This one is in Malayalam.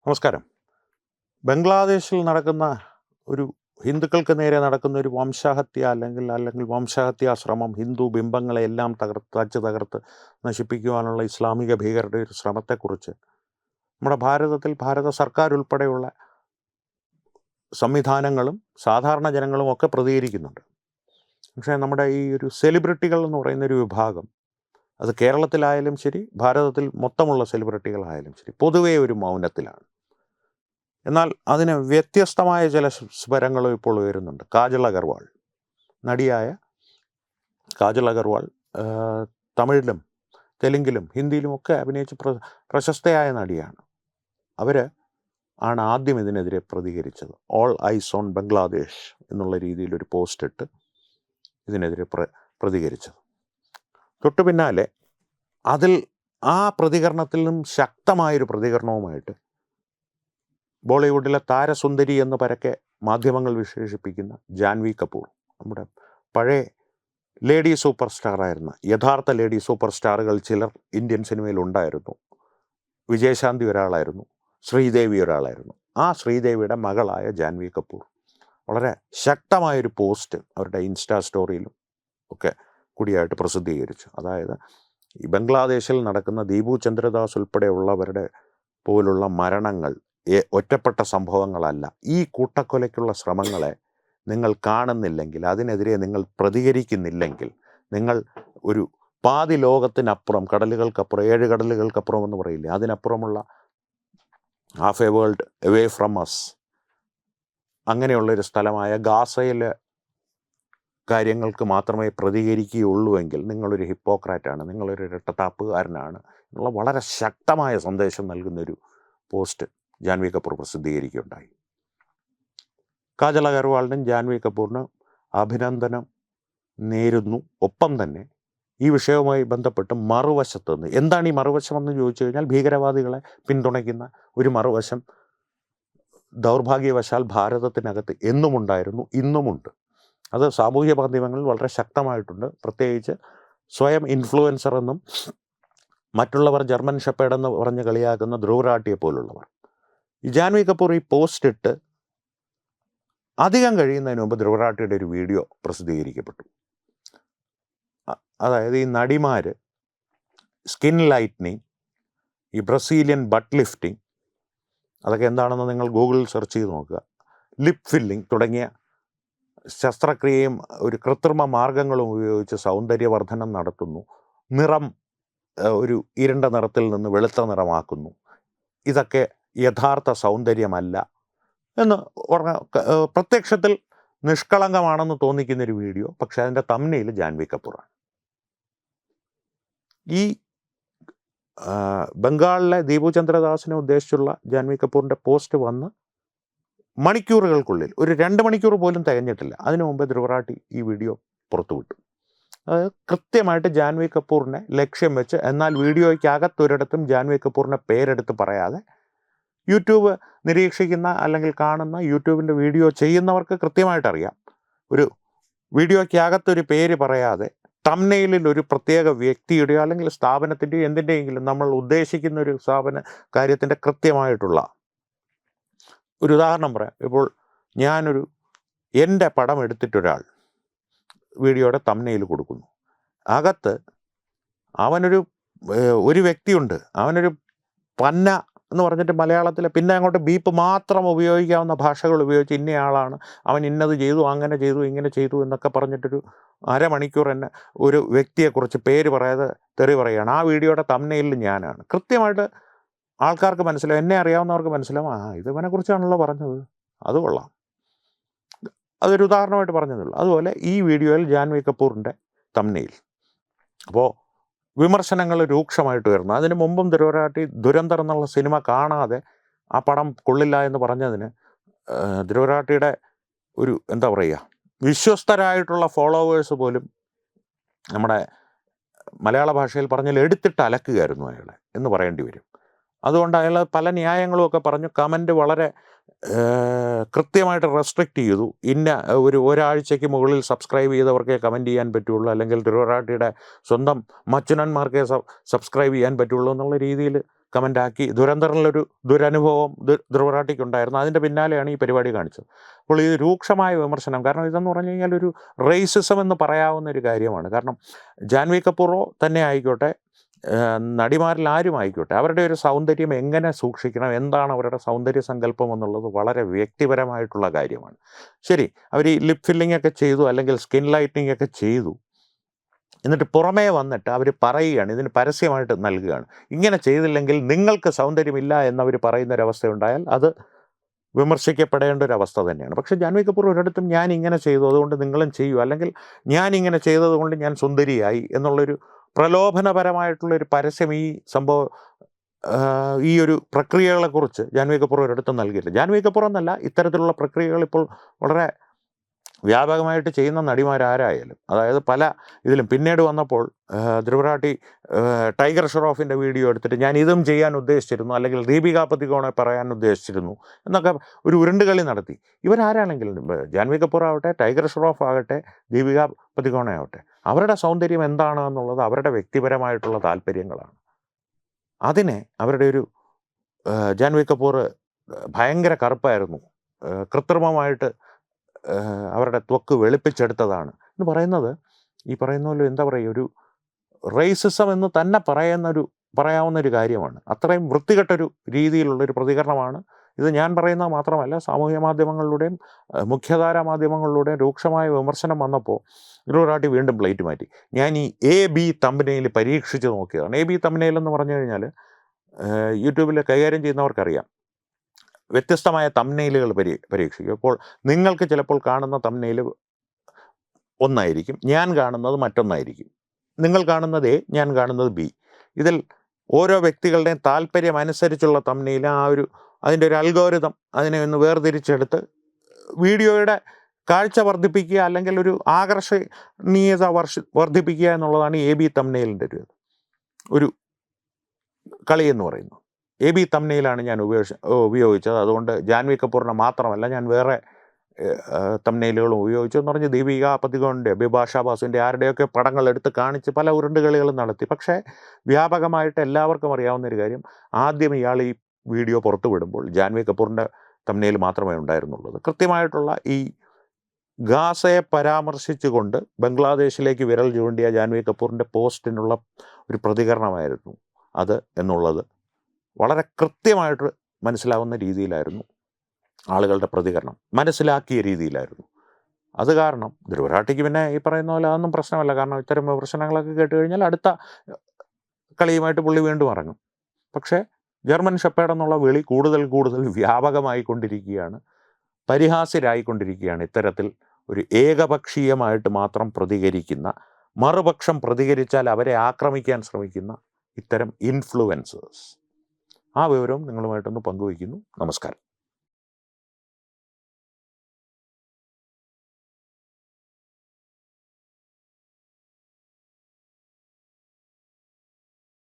നമസ്കാരം. ബംഗ്ലാദേശിൽ നടക്കുന്ന ഒരു ഹിന്ദുക്കൾക്ക് നേരെ നടക്കുന്ന ഒരു വംശഹത്യ അല്ലെങ്കിൽ വംശഹത്യാ ശ്രമം, ഹിന്ദു ബിംബങ്ങളെ എല്ലാം തകർത്ത് നശിപ്പിക്കുവാനുള്ള ഇസ്ലാമിക ഭീകരരുടെ ഒരു ശ്രമത്തെക്കുറിച്ച് നമ്മുടെ ഭാരത സർക്കാർ ഉൾപ്പെടെയുള്ള സംവിധാനങ്ങളും സാധാരണ ജനങ്ങളും ഒക്കെ പ്രതികരിക്കുന്നുണ്ട്. പക്ഷേ നമ്മുടെ ഈ ഒരു സെലിബ്രിറ്റികൾ എന്ന് പറയുന്നൊരു വിഭാഗം, അത് കേരളത്തിലായാലും ശരി, ഭാരതത്തിൽ മൊത്തമുള്ള സെലിബ്രിറ്റികളായാലും ശരി, പൊതുവേ ഒരു മൗനത്തിലാണ്. എന്നാൽ അതിന് വ്യത്യസ്തമായ ചില സ്വരങ്ങളും ഇപ്പോൾ ഉയരുന്നുണ്ട്. കാജൽ അഗർവാൾ, നടിയായ കാജൽ അഗർവാൾ, തമിഴിലും തെലുങ്കിലും ഹിന്ദിയിലുമൊക്കെ അഭിനയിച്ച് പ്രശസ്തയായ നടിയാണ്. അവർ ആണ് ആദ്യം ഇതിനെതിരെ പ്രതികരിച്ചത്. ഓൾ ഐസ് ഓൺ ബംഗ്ലാദേശ് എന്നുള്ള രീതിയിലൊരു പോസ്റ്റ് ഇട്ട് ഇതിനെതിരെ പ്രതികരിച്ചത്. തൊട്ടു പിന്നാലെ ആ പ്രതികരണത്തിൽ നിന്നും ശക്തമായൊരു പ്രതികരണവുമായിട്ട് ബോളിവുഡിലെ താരസുന്ദരി എന്ന് പരക്കെ മാധ്യമങ്ങൾ വിശേഷിപ്പിക്കുന്ന ജാൻവി കപൂർ, നമ്മുടെ പഴയ ലേഡി സൂപ്പർ സ്റ്റാറായിരുന്ന, യഥാർത്ഥ ലേഡി സൂപ്പർ സ്റ്റാറുകൾ ചിലർ ഇന്ത്യൻ സിനിമയിൽ ഉണ്ടായിരുന്നു. വിജയശാന്തി ഒരാളായിരുന്നു, ശ്രീദേവി ഒരാളായിരുന്നു. ആ ശ്രീദേവിയുടെ മകളായ ജാൻവി കപൂർ വളരെ ശക്തമായൊരു പോസ്റ്റ് അവരുടെ ഇൻസ്റ്റാ സ്റ്റോറിയിലും ഒക്കെ കൂടിയായിട്ട് പ്രസിദ്ധീകരിച്ചു. അതായത് ഈ ബംഗ്ലാദേശിൽ നടക്കുന്ന ദീപു ചന്ദ്രദാസ് ഉൾപ്പെടെയുള്ളവരുടെ പോലുള്ള മരണങ്ങൾ ഒറ്റപ്പെട്ട സംഭവങ്ങളല്ല. ഈ കൂട്ടക്കൊലയ്ക്കുള്ള ശ്രമങ്ങളെ നിങ്ങൾ കാണുന്നില്ലെങ്കിൽ, അതിനെതിരെ നിങ്ങൾ പ്രതികരിക്കുന്നില്ലെങ്കിൽ, നിങ്ങൾ ഒരു പാതി ലോകത്തിനപ്പുറം, കടലുകൾക്കപ്പുറം, 7 കടലുകൾക്കപ്പുറം എന്ന് പറയില്ലേ, അതിനപ്പുറമുള്ള half a world away from us, അങ്ങനെയുള്ളൊരു സ്ഥലമായ ഗാസയിലെ കാര്യങ്ങൾക്ക് മാത്രമേ പ്രതികരിക്കുകയുള്ളൂ എങ്കിൽ നിങ്ങളൊരു ഹിപ്പോക്രാറ്റാണ്, നിങ്ങളൊരു ഇരട്ടത്താപ്പുകാരനാണ് എന്നുള്ള വളരെ ശക്തമായ സന്ദേശം നൽകുന്നൊരു പോസ്റ്റ് ജാൻവി കപൂർ പ്രസിദ്ധീകരിക്കുകയുണ്ടായി. കാജൽ അഗർവാളിനും ജാൻവി കപൂറിനും അഭിനന്ദനം നേരുന്നു. ഒപ്പം തന്നെ ഈ വിഷയവുമായി ബന്ധപ്പെട്ട് മറുവശത്ത് നിന്ന്, എന്താണ് ഈ മറുവശമെന്ന് ചോദിച്ചു കഴിഞ്ഞാൽ, ഭീകരവാദികളെ പിന്തുണയ്ക്കുന്ന ഒരു മറുവശം ദൗർഭാഗ്യവശാൽ ഭാരതത്തിനകത്ത് എന്നുമുണ്ടായിരുന്നു, ഇന്നുമുണ്ട്. അത് സാമൂഹ്യ മാധ്യമങ്ങളിൽ വളരെ ശക്തമായിട്ടുണ്ട്. പ്രത്യേകിച്ച് സ്വയം ഇൻഫ്ലുവൻസർ എന്നും മറ്റുള്ളവർ ജർമ്മൻ ഷെപ്പേർഡ് എന്ന് പറഞ്ഞ് കളിയാക്കുന്ന ധ്രുവറാട്ടിയെ പോലുള്ളവർ. ഈ ജാൻവി കപൂർ ഈ പോസ്റ്റ് ഇട്ട് അധികം കഴിയുന്നതിന് മുമ്പ് ധ്രുവറാട്ടിയുടെ ഒരു വീഡിയോ പ്രസിദ്ധീകരിക്കപ്പെട്ടു. അതായത് ഈ നടിമാർ സ്കിൻ ലൈറ്റനിങ്, ഈ ബ്രസീലിയൻ ബട്ട് ലിഫ്റ്റിംഗ്, അതൊക്കെ എന്താണെന്ന് നിങ്ങൾ ഗൂഗിളിൽ സെർച്ച് ചെയ്ത് നോക്കുക, ലിപ് ഫില്ലിംഗ് തുടങ്ങിയ ശസ്ത്രക്രിയയും ഒരു കൃത്രിമ മാർഗങ്ങളും ഉപയോഗിച്ച് സൗന്ദര്യവർദ്ധനം നടത്തുന്നു, നിറം ഒരു ഇരുണ്ട നിറത്തിൽ നിന്ന് വെളുത്ത നിറമാക്കുന്നു, ഇതൊക്കെ യഥാർത്ഥ സൗന്ദര്യമല്ല എന്ന് പറഞ്ഞ പ്രത്യക്ഷത്തിൽ നിഷ്കളങ്കമാണെന്ന് തോന്നിക്കുന്നൊരു വീഡിയോ. പക്ഷെ അതിൻ്റെ തംബ്നെയിൽ ജാൻവി കപൂറാണ്. ഈ ബംഗാളിലെ ദീപു ചന്ദ്രദാസിനെ ഉദ്ദേശിച്ചുള്ള ജാൻവി കപൂറിൻ്റെ പോസ്റ്റ് വന്ന് മണിക്കൂറുകൾക്കുള്ളിൽ, ഒരു 2 മണിക്കൂർ പോലും തികഞ്ഞിട്ടില്ല, അതിനു മുമ്പ് ധ്രുവറാട്ടി ഈ വീഡിയോ പുറത്തുവിട്ടു. അതായത് കൃത്യമായിട്ട് ജാൻവി കപൂറിനെ ലക്ഷ്യം വെച്ച്, എന്നാൽ വീഡിയോയ്ക്കകത്തൊരിടത്തും ജാൻവി കപൂറിനെ പേരെടുത്ത് പറയാതെ, യൂട്യൂബ് നിരീക്ഷിക്കുന്ന അല്ലെങ്കിൽ കാണുന്ന, യൂട്യൂബിൻ്റെ വീഡിയോ ചെയ്യുന്നവർക്ക് കൃത്യമായിട്ടറിയാം, ഒരു വീഡിയോയ്ക്കകത്തൊരു പേര് പറയാതെ തംബ്നെയിലിൽ ഒരു പ്രത്യേക വ്യക്തിയുടെയോ അല്ലെങ്കിൽ സ്ഥാപനത്തിൻ്റെയോ എന്തിൻ്റെയെങ്കിലും നമ്മൾ ഉദ്ദേശിക്കുന്ന ഒരു കാര്യത്തിൻ്റെ കൃത്യമായിട്ടുള്ള ഒരു ഉദാഹരണം പറയാം. ഇപ്പോൾ എൻ്റെ പടം എടുത്തിട്ടൊരാൾ വീഡിയോയുടെ തംബ്നെയിൽ കൊടുക്കുന്നു, അകത്ത് ഒരു വ്യക്തിയുണ്ട്, അവനൊരു പന്ന എന്ന് പറഞ്ഞിട്ട് മലയാളത്തിൽ പിന്നെ അങ്ങോട്ട് ബീപ്പ് മാത്രം ഉപയോഗിക്കാവുന്ന ഭാഷകൾ ഉപയോഗിച്ച് ഇന്നയാളാണ്, അവൻ ഇന്നത് ചെയ്തു, അങ്ങനെ ചെയ്തു, ഇങ്ങനെ ചെയ്തു എന്നൊക്കെ പറഞ്ഞിട്ടൊരു അരമണിക്കൂർ എന്നെ ഒരു വ്യക്തിയെക്കുറിച്ച് പേര് പറയാതെ തെറി പറയുകയാണ്. ആ വീഡിയോയുടെ തംബ്നെയിലിൽ ഞാനാണ്. കൃത്യമായിട്ട് ആൾക്കാർക്ക് മനസ്സിലാവും, എന്നെ അറിയാവുന്നവർക്ക് മനസ്സിലാവും, ഇത് ഇവനെക്കുറിച്ചാണല്ലോ പറഞ്ഞത്, അത് കൊള്ളാം. അതൊരു ഉദാഹരണമായിട്ട് പറഞ്ഞതുള്ളൂ. അതുപോലെ ഈ വീഡിയോയിൽ ജാൻവി കപൂറിൻ്റെ തംബ്നെയിൽ. അപ്പോൾ വിമർശനങ്ങൾ രൂക്ഷമായിട്ട് വരുന്നു. അതിന് മുമ്പും ധ്രുവറാട്ടി ദുരന്തർ എന്നുള്ള സിനിമ കാണാതെ ആ പടം കൊള്ളില്ല എന്ന് പറഞ്ഞതിന് ധ്രുവറാട്ടിയുടെ ഒരു വിശ്വസ്തരായിട്ടുള്ള ഫോളോവേഴ്സ് പോലും നമ്മുടെ മലയാള ഭാഷയിൽ പറഞ്ഞാൽ എടുത്തിട്ട് അലക്കുകയായിരുന്നു അയാളെ എന്ന് പറയേണ്ടി വരും. അതുകൊണ്ട് അയാൾ പല ന്യായങ്ങളും ഒക്കെ പറഞ്ഞു. കമൻറ്റ് വളരെ കൃത്യമായിട്ട് റെസ്ട്രിക്റ്റ് ചെയ്തു. ഒരാഴ്ചയ്ക്ക് മുകളിൽ സബ്സ്ക്രൈബ് ചെയ്തവർക്കേ കമൻറ്റ് ചെയ്യാൻ പറ്റുള്ളൂ, അല്ലെങ്കിൽ ധ്രുവറാട്ടിയുടെ സ്വന്തം മച്ചുനന്മാർക്കേ സബ്സ്ക്രൈബ് ചെയ്യാൻ പറ്റുള്ളൂ എന്നുള്ള രീതിയിൽ കമൻ്റാക്കി ദുരന്തറിലൊരു ദുരനുഭവം ധ്രുവറാട്ടിക്കുണ്ടായിരുന്നു. അതിൻ്റെ പിന്നാലെയാണ് ഈ പരിപാടി കാണിച്ചത്. അപ്പോൾ ഇത് രൂക്ഷമായ വിമർശനം, കാരണം ഇതെന്ന് പറഞ്ഞു കഴിഞ്ഞാൽ ഒരു റേസിസം എന്ന് പറയാവുന്ന ഒരു കാര്യമാണ്. കാരണം ജാൻവി കപൂറോ തന്നെ ആയിക്കോട്ടെ, നടിമാരിൽ ആരും ആയിക്കോട്ടെ, അവരുടെ ഒരു സൗന്ദര്യം എങ്ങനെ സൂക്ഷിക്കണം, എന്താണ് അവരുടെ സൗന്ദര്യ സങ്കല്പം എന്നുള്ളത് വളരെ വ്യക്തിപരമായിട്ടുള്ള കാര്യമാണ്. ശരി, അവർ ഈ ലിപ് ഫില്ലിംഗ് ഒക്കെ ചെയ്തു, അല്ലെങ്കിൽ സ്കിൻ ലൈറ്റനിങ് ഒക്കെ ചെയ്തു, എന്നിട്ട് പുറമേ വന്നിട്ട് അവർ പറയുകയാണ്, ഇതിന് പരസ്യമായിട്ട് നൽകുകയാണ്, ഇങ്ങനെ ചെയ്തില്ലെങ്കിൽ നിങ്ങൾക്ക് സൗന്ദര്യമില്ല എന്നവർ പറയുന്നൊരവസ്ഥയുണ്ടായാൽ അത് വിമർശിക്കപ്പെടേണ്ട ഒരു അവസ്ഥ തന്നെയാണ്. പക്ഷേ ജാൻവി കപൂർ ഒരിടത്തും ഞാൻ ഇങ്ങനെ ചെയ്തു അതുകൊണ്ട് നിങ്ങളും ചെയ്യൂ, അല്ലെങ്കിൽ ഞാൻ ഇങ്ങനെ ചെയ്തതുകൊണ്ട് ഞാൻ സുന്ദരിയായി എന്നുള്ളൊരു പ്രലോഭനപരമായിട്ടുള്ളൊരു പരസ്യം ഈ സംഭവം ഈ ഒരു പ്രക്രിയകളെക്കുറിച്ച് ജാൻവി കപൂർ ഒരിടത്തും നൽകിയില്ല. ജാൻവി കപൂർ എന്നല്ല, ഇത്തരത്തിലുള്ള പ്രക്രിയകൾ ഇപ്പോൾ വളരെ വ്യാപകമായിട്ട് ചെയ്യുന്ന നടിമാരാരായാലും, അതായത് പല ഇതിലും പിന്നീട് വന്നപ്പോൾ ധ്രുവറാട്ടി ടൈഗർ ഷ്രോഫിൻ്റെ വീഡിയോ എടുത്തിട്ട് ഞാൻ ഇതും ചെയ്യാൻ ഉദ്ദേശിച്ചിരുന്നു, അല്ലെങ്കിൽ ദീപിക പദുകോണെ പറയാൻ ഉദ്ദേശിച്ചിരുന്നു എന്നൊക്കെ ഒരു ഉരുണ്ടുകളി നടത്തി. ഇവരാരാണെങ്കിലും, ജാൻവി കപൂർ ആവട്ടെ, ടൈഗർ ഷ്രോഫ് ആകട്ടെ, ദീപിക പദുകോണെ ആവട്ടെ, അവരുടെ സൗന്ദര്യം എന്താണ് എന്നുള്ളത് അവരുടെ വ്യക്തിപരമായിട്ടുള്ള താല്പര്യങ്ങളാണ്. അതിനെ അവരുടെ ഒരു ജാൻവി കപൂർ ഭയങ്കര കറുപ്പായിരുന്നു, കൃത്രിമമായിട്ട് അവരുടെ ത്വക്ക് വെളുപ്പിച്ചെടുത്തതാണ് എന്ന് പറയുന്നത്, ഈ പറയുന്ന പോലെ എന്താ പറയുക, ഒരു റേസിസം എന്ന് തന്നെ പറയാവുന്നൊരു കാര്യമാണ്. അത്രയും വൃത്തികെട്ടൊരു രീതിയിലുള്ളൊരു പ്രതികരണമാണ് ഇത്. ഞാൻ പറയുന്നത് മാത്രമല്ല, സാമൂഹ്യ മാധ്യമങ്ങളിലൂടെയും മുഖ്യധാരാ മാധ്യമങ്ങളിലൂടെയും രൂക്ഷമായ വിമർശനം വന്നപ്പോൾ ധ്രുവറാട്ടി വീണ്ടും പ്ലേറ്റ് മാറ്റി. ഞാൻ ഈ AB തംബ്നെയിൽ പരീക്ഷിച്ച് നോക്കിയതാണ്. AB തംബ്നെയിൽ എന്ന് പറഞ്ഞു കഴിഞ്ഞാൽ യൂട്യൂബിൽ കൈകാര്യം ചെയ്യുന്നവർക്കറിയാം, വ്യത്യസ്തമായ തംബ്നെയിലുകൾ പരീക്ഷിക്കും. അപ്പോൾ നിങ്ങൾക്ക് ചിലപ്പോൾ കാണുന്ന തംബ്നെയിൽ ഒന്നായിരിക്കും, ഞാൻ കാണുന്നത് മറ്റൊന്നായിരിക്കും. നിങ്ങൾ കാണുന്നത് A, ഞാൻ കാണുന്നത് B. ഇതിൽ ഓരോ വ്യക്തികളുടെയും താല്പര്യം അനുസരിച്ചുള്ള തംബ്നെയിൽ അതിൻ്റെ ഒരു അൽഗോരിതം അതിനെ ഒന്ന് വേർതിരിച്ചെടുത്ത് വീഡിയോയുടെ കാഴ്ച വർദ്ധിപ്പിക്കുക, അല്ലെങ്കിൽ ഒരു ആകർഷണീയത വർദ്ധിപ്പിക്കുക എന്നുള്ളതാണ് AB തംബ്നെയിലിൻ്റെ ഒരു കളി എന്ന് പറയുന്നത്. AB തംബ്നെയിലാണ് ഞാൻ ഉപയോഗിച്ചത്. അതുകൊണ്ട് ജാൻവി കപൂറിനെ മാത്രമല്ല, ഞാൻ വേറെ തംബ്നെയിലുകളും ഉപയോഗിച്ചു എന്ന് പറഞ്ഞ് ദീപിക പദുകോണിൻ്റെ, ബിപാഷ ബാസുവിൻ്റെ ആരുടെയൊക്കെ പടങ്ങൾ എടുത്ത് കാണിച്ച് പല ഉരുണ്ടുകളികളും നടത്തി. പക്ഷേ വ്യാപകമായിട്ട് എല്ലാവർക്കും അറിയാവുന്നൊരു കാര്യം, ആദ്യം ഇയാൾ ഈ വീഡിയോ പുറത്തു വിടുമ്പോൾ ജാൻവി കപൂറിൻ്റെ തംബ്നെയിൽ മാത്രമേ ഉണ്ടായിരുന്നുള്ളൂ. കൃത്യമായിട്ടുള്ള ഈ ഗാസയെ പരാമർശിച്ചുകൊണ്ട് ബംഗ്ലാദേശിലേക്ക് വിരൽ ചൂണ്ടിയ ജാൻവി കപൂറിൻ്റെ പോസ്റ്റിനുള്ള ഒരു പ്രതികരണമായിരുന്നു അത് എന്നുള്ളത് വളരെ കൃത്യമായിട്ട് മനസ്സിലാവുന്ന രീതിയിലായിരുന്നു ആളുകളുടെ പ്രതികരണം, മനസ്സിലാക്കിയ രീതിയിലായിരുന്നു. അത് കാരണം ധ്രുവറാട്ടിക്ക് പിന്നെ ഈ പറയുന്ന പോലെ അതൊന്നും പ്രശ്നമല്ല. കാരണം ഇത്തരം വിമർശനങ്ങളൊക്കെ കേട്ട് കഴിഞ്ഞാൽ അടുത്ത കളിയുമായിട്ട് പുള്ളി വീണ്ടും ഇറങ്ങും. പക്ഷേ ജർമ്മൻ ഷെപ്പേർഡ് എന്നുള്ള വിളി കൂടുതൽ വ്യാപകമായിക്കൊണ്ടിരിക്കുകയാണ്, പരിഹാസ്യരായിക്കൊണ്ടിരിക്കുകയാണ്. ഇത്തരത്തിൽ ഒരു ഏകപക്ഷീയമായിട്ട് മാത്രം പ്രതികരിക്കുന്ന, മറുപക്ഷം പ്രതികരിച്ചാൽ അവരെ ആക്രമിക്കാൻ ശ്രമിക്കുന്ന ഇത്തരം ഇൻഫ്ലുവൻസേഴ്സ്. ആ വിവരവും നിങ്ങളുമായിട്ടൊന്ന് പങ്കുവയ്ക്കുന്നു. നമസ്കാരം.